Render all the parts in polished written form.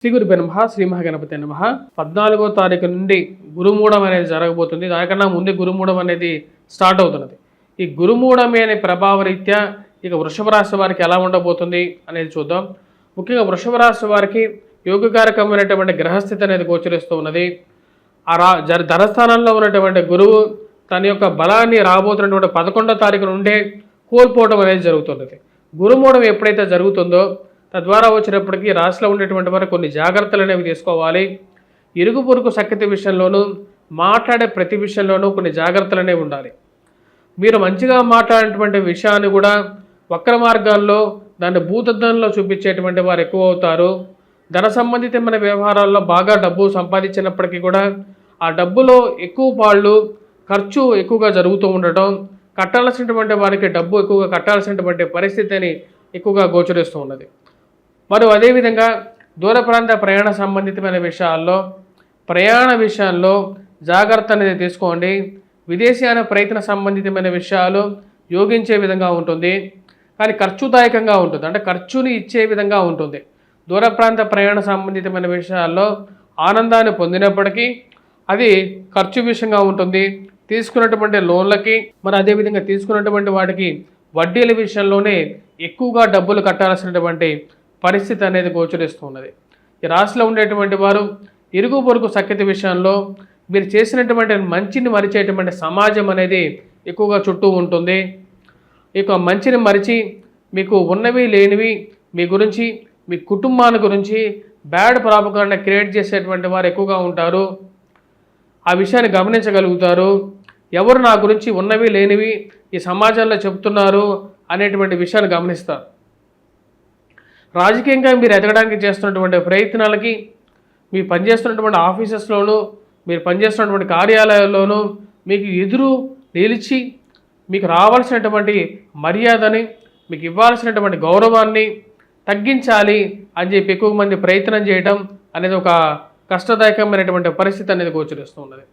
శ్రీ గురుభ్యో నమః. శ్రీ మహాగణపతి నమః. 14వ తారీఖు నుండి గురుమూఢం అనేది జరగబోతుంది. దానికన్నా ముందే గురుమూఢం అనేది స్టార్ట్ అవుతున్నది. ఈ గురుమూఢమే అనే ప్రభావరీత్యా ఇక వృషభ రాశి వారికి ఎలా ఉండబోతుంది అనేది చూద్దాం. ముఖ్యంగా వృషభ రాశి వారికి యోగకారకమైనటువంటి గ్రహస్థితి అనేది గోచరిస్తూ ఉన్నది. ధనస్థానంలో ఉన్నటువంటి గురువు తన యొక్క బలాన్ని రాబోతున్నటువంటి 11వ తారీఖు నుండే కోల్పోవడం అనేది జరుగుతున్నది. గురుమూఢం ఎప్పుడైతే జరుగుతుందో తద్వారా వచ్చినప్పటికీ రాశిలో ఉండేటువంటి వారు కొన్ని జాగ్రత్తలు అనేవి తీసుకోవాలి. ఇరుగు పొరుగు సఖ్యత విషయంలోనూ మాట్లాడే ప్రతి విషయంలోనూ కొన్ని జాగ్రత్తలు అనేవి ఉండాలి. మీరు మంచిగా మాట్లాడేటువంటి విషయాన్ని కూడా వక్ర మార్గాల్లో దాన్ని భూతద్దంలో చూపించేటువంటి వారు ఎక్కువ అవుతారు. ధన సంబంధితమైన వ్యవహారాల్లో బాగా డబ్బు సంపాదించినప్పటికీ కూడా ఆ డబ్బులో ఎక్కువ పాళ్ళు ఖర్చు ఎక్కువగా జరుగుతూ ఉండటం, కట్టాల్సినటువంటి వారికి డబ్బు ఎక్కువగా కట్టాల్సినటువంటి పరిస్థితిని ఎక్కువగా గోచరిస్తూ ఉన్నది. మరియు అదేవిధంగా దూర ప్రాంత ప్రయాణ సంబంధితమైన ప్రయాణ విషయాల్లో జాగ్రత్త అనేది తీసుకోండి. విదేశీయాన ప్రయత్న సంబంధితమైన విషయాలు యోగించే విధంగా ఉంటుంది, కానీ ఖర్చుదాయకంగా ఉంటుంది, అంటే ఖర్చుని ఇచ్చే విధంగా ఉంటుంది. దూర ప్రాంత ప్రయాణ సంబంధితమైన విషయాల్లో ఆనందాన్ని పొందినప్పటికీ అది ఖర్చు విషయంగా ఉంటుంది. తీసుకున్నటువంటి లోన్లకి మరి అదేవిధంగా తీసుకున్నటువంటి వాటికి వడ్డీల విషయంలోనే ఎక్కువగా డబ్బులు కట్టాల్సినటువంటి పరిస్థితి అనేది గోచరిస్తూ ఉన్నది. ఈ రాశిలో ఉండేటువంటి వారు ఇరుగు పొరుగు సఖ్యత విషయంలో మీరు చేసినటువంటి మంచిని మరిచేటువంటి సమాజం అనేది ఎక్కువగా చుట్టూ ఉంటుంది. ఇక మంచిని మరిచి మీకు ఉన్నవి లేనివి మీ గురించి మీ కుటుంబాన్ని గురించి బ్యాడ్ ప్రాపగాండా క్రియేట్ చేసేటువంటి వారు ఎక్కువగా ఉంటారు. ఆ విషయాన్ని గమనించగలుగుతారు. ఎవరు నా గురించి ఉన్నవి లేనివి ఈ సమాజంలో చెబుతున్నారు అనేటువంటి విషయాన్ని గమనిస్తారు. రాజకీయంగా మీరు ఎదగడానికి చేస్తున్నటువంటి ప్రయత్నాలకి మీరు పనిచేస్తున్నటువంటి ఆఫీసెస్లోనూ మీరు పనిచేస్తున్నటువంటి కార్యాలయాల్లోనూ మీకు ఎదురు నిలిచి మీకు రావాల్సినటువంటి మర్యాదని మీకు ఇవ్వాల్సినటువంటి గౌరవాన్ని తగ్గించాలి అని చెప్పి ఎక్కువ మంది ప్రయత్నం చేయడం అనేది ఒక కష్టదాయకమైనటువంటి పరిస్థితి అనేది గోచరిస్తూ ఉన్నది.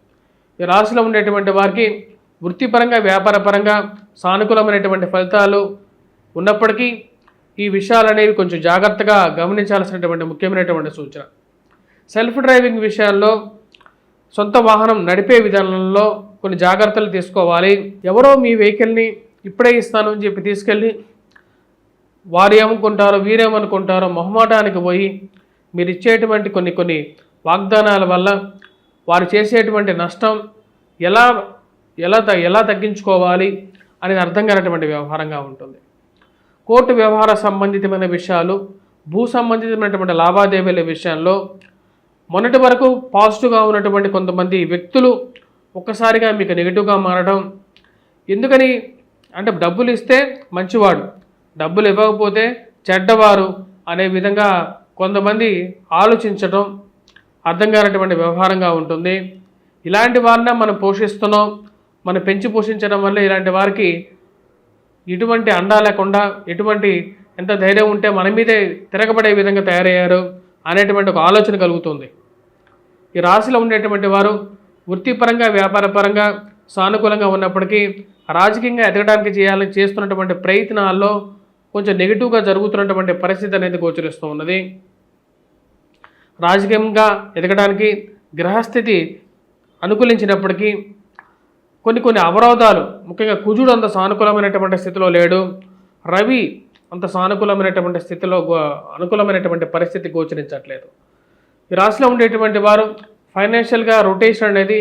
ఈ రాశిలో ఉండేటువంటి వారికి వృత్తిపరంగా వ్యాపారపరంగా సానుకూలమైనటువంటి ఫలితాలు ఉన్నప్పటికీ ఈ విషయాలు అనేవి కొంచెం జాగ్రత్తగా గమనించాల్సినటువంటి ముఖ్యమైనటువంటి సూచన. సెల్ఫ్ డ్రైవింగ్ విషయాల్లో సొంత వాహనం నడిపే విధానంలో కొన్ని జాగ్రత్తలు తీసుకోవాలి. ఎవరో మీ వెహికల్ని ఇప్పుడే ఇస్తాను అని చెప్పి తీసుకెళ్ళి వారు ఏమనుకుంటారో వీరేమనుకుంటారో మొహమాటానికి పోయి మీరు ఇచ్చేటువంటి కొన్ని వాగ్దానాల వల్ల వారు చేసేటువంటి నష్టం ఎలా తగ్గించుకోవాలి అనేది అర్థం కానటువంటి వ్యవహారంగా ఉంటుంది. కోర్టు వ్యవహార సంబంధితమైన విషయాలు, భూ సంబంధితమైనటువంటి లావాదేవీల విషయంలో మొన్నటి వరకు పాజిటివ్గా ఉన్నటువంటి కొంతమంది వ్యక్తులు ఒక్కసారిగా మీకు నెగిటివ్గా మారడం. ఎందుకని అంటే డబ్బులు ఇస్తే మంచివాడు, డబ్బులు ఇవ్వకపోతే చెడ్డవారు అనే విధంగా కొంతమంది ఆలోచించడం అర్థం కానటువంటి వ్యవహారంగా ఉంటుంది. ఇలాంటి వారిని మనం పోషిస్తున్నాం, మనం పెంచి పోషించడం వల్ల ఇలాంటి వారికి ఎటువంటి అండా లేకుండా ఎంత ధైర్యం ఉంటే మన మీదే తిరగబడే విధంగా తయారయ్యారు అనేటువంటి ఒక ఆలోచన కలుగుతుంది. ఈ రాశిలో ఉండేటువంటి వారు వృత్తిపరంగా వ్యాపారపరంగా సానుకూలంగా ఉన్నప్పటికీ రాజకీయంగా ఎదగడానికి చేస్తున్నటువంటి ప్రయత్నాల్లో కొంచెం నెగిటివ్గా జరుగుతున్నటువంటి పరిస్థితి అనేది గోచరిస్తూ ఉన్నది. రాజకీయంగా ఎదగడానికి గ్రహస్థితి అనుకూలించినప్పటికీ కొన్ని అవరోధాలు, ముఖ్యంగా కుజుడు అంత సానుకూలమైనటువంటి స్థితిలో లేడు, రవి అంత సానుకూలమైనటువంటి స్థితిలో అనుకూలమైనటువంటి పరిస్థితి గోచరించట్లేదు. ఈ రాశిలో ఉండేటువంటి వారు ఫైనాన్షియల్గా రొటేషన్ అనేది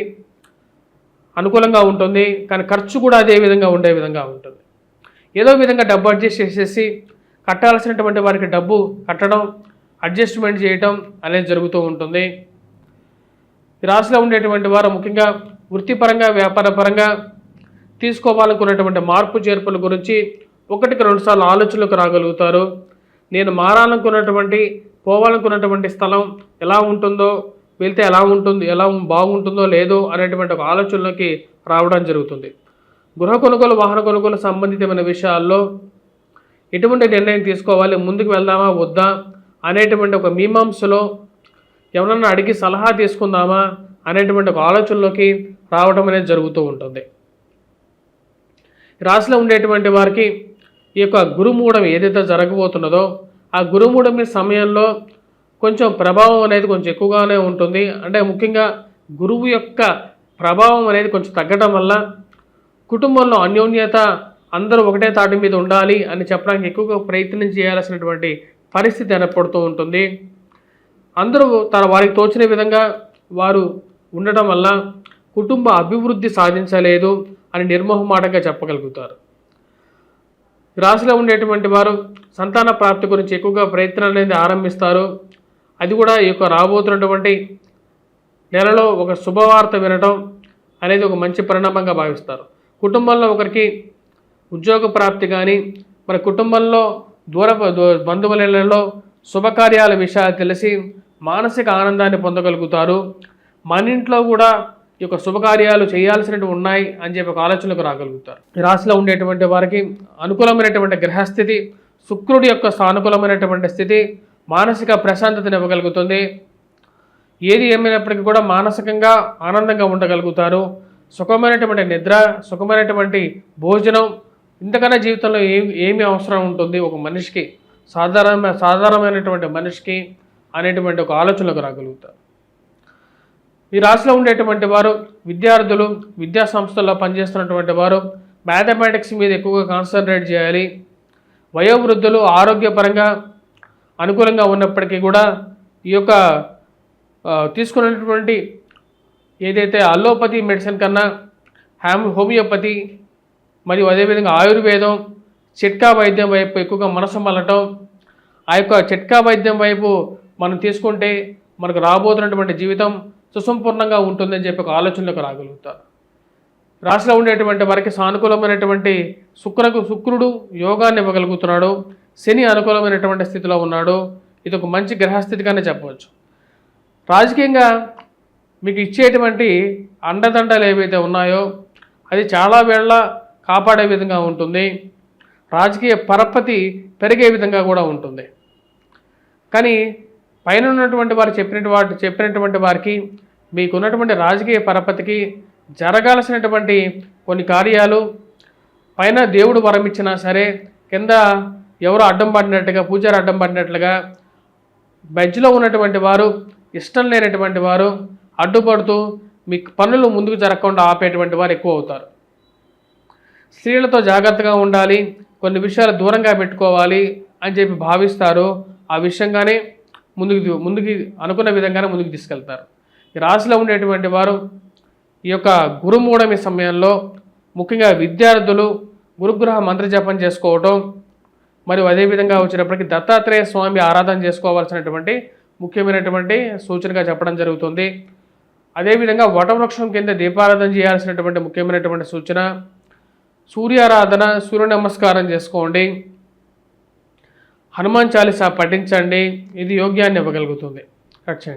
అనుకూలంగా ఉంటుంది, కానీ ఖర్చు కూడా అదే విధంగా ఉండే విధంగా ఉంటుంది. ఏదో విధంగా డబ్బు అడ్జస్ట్ చేసేసి కట్టాల్సినటువంటి వారికి డబ్బు కట్టడం, అడ్జస్ట్మెంట్ చేయటం అనేది జరుగుతూ ఉంటుంది. ఈ రాశిలో ఉండేటువంటి వారు ముఖ్యంగా వృత్తిపరంగా వ్యాపారపరంగా తీసుకోవాలనుకున్నటువంటి మార్పు చేర్పుల గురించి 1-2 సార్లు ఆలోచనలకు రాగలుగుతారు. నేను మారాలనుకున్నటువంటి పోవాలనుకున్నటువంటి స్థలం ఎలా ఉంటుందో, వెళ్తే ఎలా బాగుంటుందో లేదో అనేటువంటి ఒక ఆలోచనలోకి రావడం జరుగుతుంది. గృహ కొనుగోలు, వాహన కొనుగోలు సంబంధితమైన విషయాల్లో ఎటువంటి నిర్ణయం తీసుకోవాలి, ముందుకు వెళ్దామా వద్దా అనేటువంటి ఒక మీమాంసలో ఎవరన్నా అడిగి సలహా తీసుకుందామా అనేటువంటి ఒక ఆలోచనలోకి రావడం అనేది జరుగుతూ ఉంటుంది. రాశిలో ఉండేటువంటి వారికి ఈ యొక్క గురుమూఢం ఏదైతే జరగబోతున్నదో ఆ గురుమూఢమి సమయంలో కొంచెం ప్రభావం అనేది కొంచెం ఎక్కువగానే ఉంటుంది. అంటే ముఖ్యంగా గురువు యొక్క ప్రభావం అనేది కొంచెం తగ్గడం వల్ల కుటుంబంలో అన్యోన్యత, అందరూ ఒకటే తాటి మీద ఉండాలి అని చెప్పడానికి ఎక్కువగా ప్రయత్నం చేయాల్సినటువంటి పరిస్థితి ఏర్పడుతూ ఉంటుంది. అందరూ వారికి తోచిన విధంగా వారు ఉండటం వల్ల కుటుంబ అభివృద్ధి సాధించలేదు అని నిర్మోహమాటంగా చెప్పగలుగుతారు. రాశిలో ఉండేటువంటి వారు సంతాన ప్రాప్తి గురించి ఎక్కువగా ప్రయత్నాలు అనేది ఆరంభిస్తారు. అది కూడా ఈ యొక్క రాబోతున్నటువంటి నెలలో ఒక శుభవార్త వినటం అనేది ఒక మంచి పరిణామంగా భావిస్తారు. కుటుంబంలో ఒకరికి ఉద్యోగ ప్రాప్తి కానీ, మన కుటుంబంలో బంధువులలో శుభకార్యాల విషయాలు తెలిసి మానసిక ఆనందాన్ని పొందగలుగుతారు. మన ఇంట్లో కూడా ఈ యొక్క శుభకార్యాలు చేయాల్సినవి ఉన్నాయి అని చెప్పి ఒక ఆలోచనకు రాగలుగుతారు. ఈ రాశిలో ఉండేటువంటి వారికి అనుకూలమైనటువంటి గ్రహస్థితి, శుక్రుడి యొక్క సానుకూలమైనటువంటి స్థితి మానసిక ప్రశాంతతను ఇవ్వగలుగుతుంది. ఏది ఏమైనప్పటికీ కూడా మానసికంగా ఆనందంగా ఉండగలుగుతారు. సుఖమైనటువంటి నిద్ర, సుఖమైనటువంటి భోజనం, ఇంతకన్నా జీవితంలో ఏమి అవసరం ఉంటుంది ఒక మనిషికి, సాధారణమైనటువంటి మనిషికి అనేటువంటి ఒక ఆలోచనలకు రాగలుగుతారు. ఈ రాశిలో ఉండేటువంటి వారు విద్యార్థులు, విద్యా సంస్థల్లో పనిచేస్తున్నటువంటి వారు మ్యాథమెటిక్స్ మీద ఎక్కువగా కాన్సన్ట్రేట్ చేయాలి. వయోవృద్ధులు ఆరోగ్యపరంగా అనుకూలంగా ఉన్నప్పటికీ కూడా ఈ యొక్క తీసుకున్నటువంటి ఏదైతే అల్లోపతి మెడిసిన్ కన్నా హోమియోపతి మరియు అదేవిధంగా ఆయుర్వేదం, చిట్కా వైద్యం వైపు ఎక్కువగా మనసు మళ్ళటం, ఆ యొక్క చిట్కా వైద్యం వైపు మనం తీసుకుంటే మనకు రాబోతున్నటువంటి జీవితం సుసంపూర్ణంగా ఉంటుందని చెప్పి ఒక ఆలోచనలకు రాగలుగుతారు. రాశిలో ఉండేటువంటి వారికి సానుకూలమైనటువంటి శుక్రుడు యోగాన్ని ఇవ్వగలుగుతున్నాడు. శని అనుకూలమైనటువంటి స్థితిలో ఉన్నాడు. ఇది ఒక మంచి గ్రహస్థితిగానే చెప్పవచ్చు. రాజకీయంగా మీకు ఇచ్చేటువంటి అండదండలు ఏవైతే ఉన్నాయో అది చాలా వేళ కాపాడే విధంగా ఉంటుంది. రాజకీయ పరపతి పెరిగే విధంగా కూడా ఉంటుంది. కానీ పైన ఉన్నటువంటి వారు చెప్పినటువంటి వారికి మీకున్నటువంటి రాజకీయ పరపతికి జరగాల్సినటువంటి కొన్ని కార్యాలు పైన దేవుడు వరం ఇచ్చినా సరే కింద ఎవరు అడ్డం పడినట్టుగా, పూజారి అడ్డం పడినట్లుగా మధ్యలో ఉన్నటువంటి వారు, ఇష్టం లేనటువంటి వారు అడ్డుపడుతూ మీ పనులు ముందుకు జరగకుండా ఆపేటువంటి వారు ఎక్కువ అవుతారు. స్త్రీలతో జాగ్రత్తగా ఉండాలి, కొన్ని విషయాలు దూరంగా పెట్టుకోవాలి అని చెప్పి భావిస్తారు. ఆ విషయంగానే ముందుకి అనుకున్న విధంగానే ముందుకు తీసుకెళ్తారు. ఈ రాశిలో ఉండేటువంటి వారు ఈ యొక్క గురుమూఢమి సమయంలో ముఖ్యంగా విద్యార్థులు గురుగ్రహ మంత్రజపం చేసుకోవటం, మరియు అదేవిధంగా వచ్చినప్పటికీ దత్తాత్రేయ స్వామి ఆరాధన చేసుకోవాల్సినటువంటి ముఖ్యమైనటువంటి సూచనగా చెప్పడం జరుగుతుంది. అదేవిధంగా వటవృక్షం కింద దీపారాధన చేయాల్సినటువంటి ముఖ్యమైనటువంటి సూచన, సూర్యారాధన, సూర్య నమస్కారం చేసుకోండి, హనుమాన్ చాలీసా పఠించండి. ఇది యోగ్యాన్ని ఇవ్వగలుగుతుంది. కట్ చేయండి.